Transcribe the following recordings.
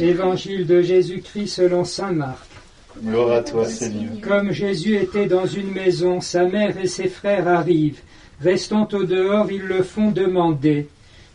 Évangile de Jésus-Christ selon saint Marc. Gloire à toi, Seigneur. Comme Jésus était dans une maison, sa mère et ses frères arrivent. Restant au dehors, ils le font demander.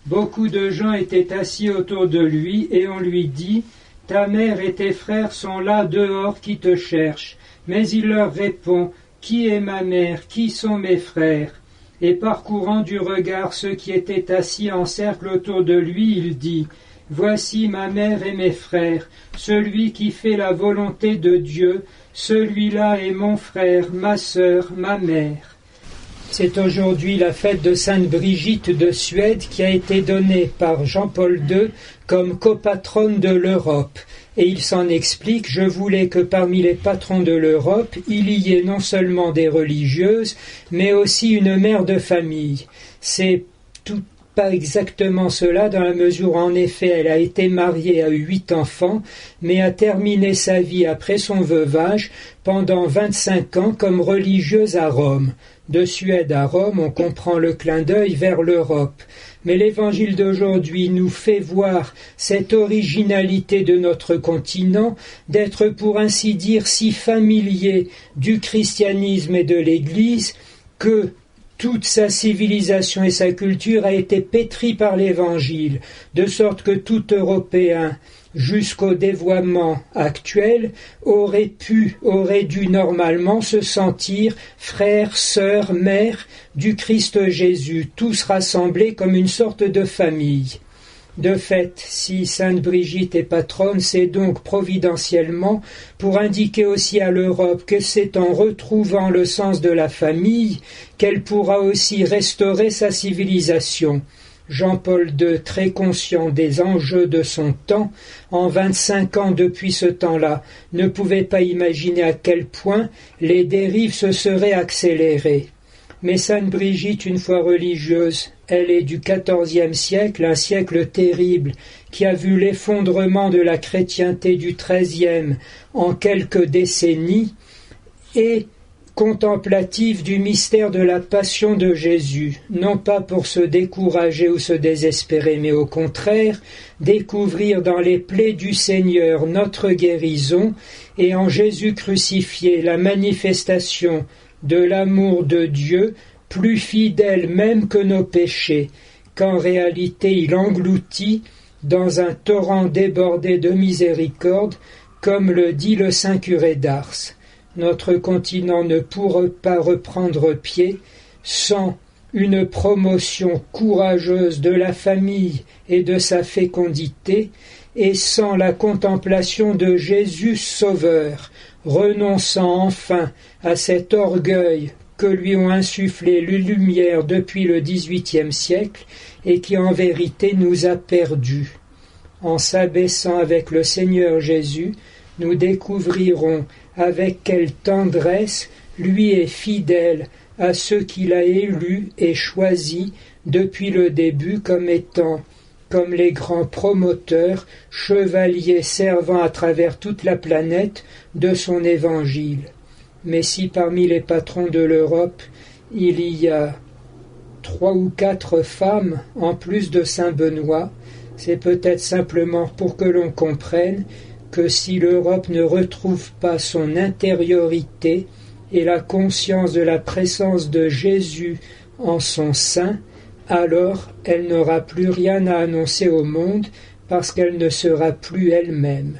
Beaucoup de gens étaient assis autour de lui, et on lui dit, « Ta mère et tes frères sont là dehors qui te cherchent. » Mais il leur répond, « Qui est ma mère? Qui sont mes frères ?» Et parcourant du regard ceux qui étaient assis en cercle autour de lui, il dit, « Voici ma mère et mes frères, celui qui fait la volonté de Dieu, celui-là est mon frère, ma sœur, ma mère. » C'est aujourd'hui la fête de Sainte Brigitte de Suède qui a été donnée par Jean-Paul II comme copatronne de l'Europe. Et il s'en explique, je voulais que parmi les patrons de l'Europe, il y ait non seulement des religieuses, mais aussi une mère de famille. C'est tout pas exactement cela, dans la mesure où en effet elle a été mariée, a eu 8 enfants, mais a terminé sa vie après son veuvage pendant 25 ans comme religieuse à Rome. De Suède à Rome, on comprend le clin d'œil vers l'Europe. Mais l'évangile d'aujourd'hui nous fait voir cette originalité de notre continent, d'être pour ainsi dire si familier du christianisme et de l'Église que toute sa civilisation et sa culture a été pétrie par l'Évangile, de sorte que tout Européen, jusqu'au dévoiement actuel, aurait dû normalement se sentir frère, sœur, mère du Christ Jésus, tous rassemblés comme une sorte de famille. De fait, si Sainte Brigitte est patronne, c'est donc providentiellement pour indiquer aussi à l'Europe que c'est en retrouvant le sens de la famille qu'elle pourra aussi restaurer sa civilisation. Jean-Paul II, très conscient des enjeux de son temps, en 25 ans depuis ce temps-là, ne pouvait pas imaginer à quel point les dérives se seraient accélérées. Mais Sainte Brigitte, une fois religieuse, elle est du XIVe siècle, un siècle terrible, qui a vu l'effondrement de la chrétienté du XIIIe en quelques décennies, et contemplative du mystère de la passion de Jésus, non pas pour se décourager ou se désespérer, mais au contraire, découvrir dans les plaies du Seigneur notre guérison, et en Jésus crucifié la manifestation de l'amour de Dieu, plus fidèle même que nos péchés, qu'en réalité il engloutit dans un torrent débordé de miséricorde, comme le dit le saint curé d'Ars. Notre continent ne pourra pas reprendre pied sans une promotion courageuse de la famille et de sa fécondité, et sans la contemplation de Jésus Sauveur, renonçant enfin à cet orgueil que lui ont insufflé les Lumières depuis le XVIIIe siècle et qui en vérité nous a perdus. En s'abaissant avec le Seigneur Jésus, nous découvrirons avec quelle tendresse lui est fidèle à ceux qu'il a élus et choisis depuis le début comme étant, comme les grands promoteurs, chevaliers servant à travers toute la planète de son évangile. Mais si parmi les patrons de l'Europe, il y a 3 ou 4 femmes en plus de saint Benoît, c'est peut-être simplement pour que l'on comprenne que si l'Europe ne retrouve pas son intériorité et la conscience de la présence de Jésus en son sein, alors elle n'aura plus rien à annoncer au monde parce qu'elle ne sera plus elle-même.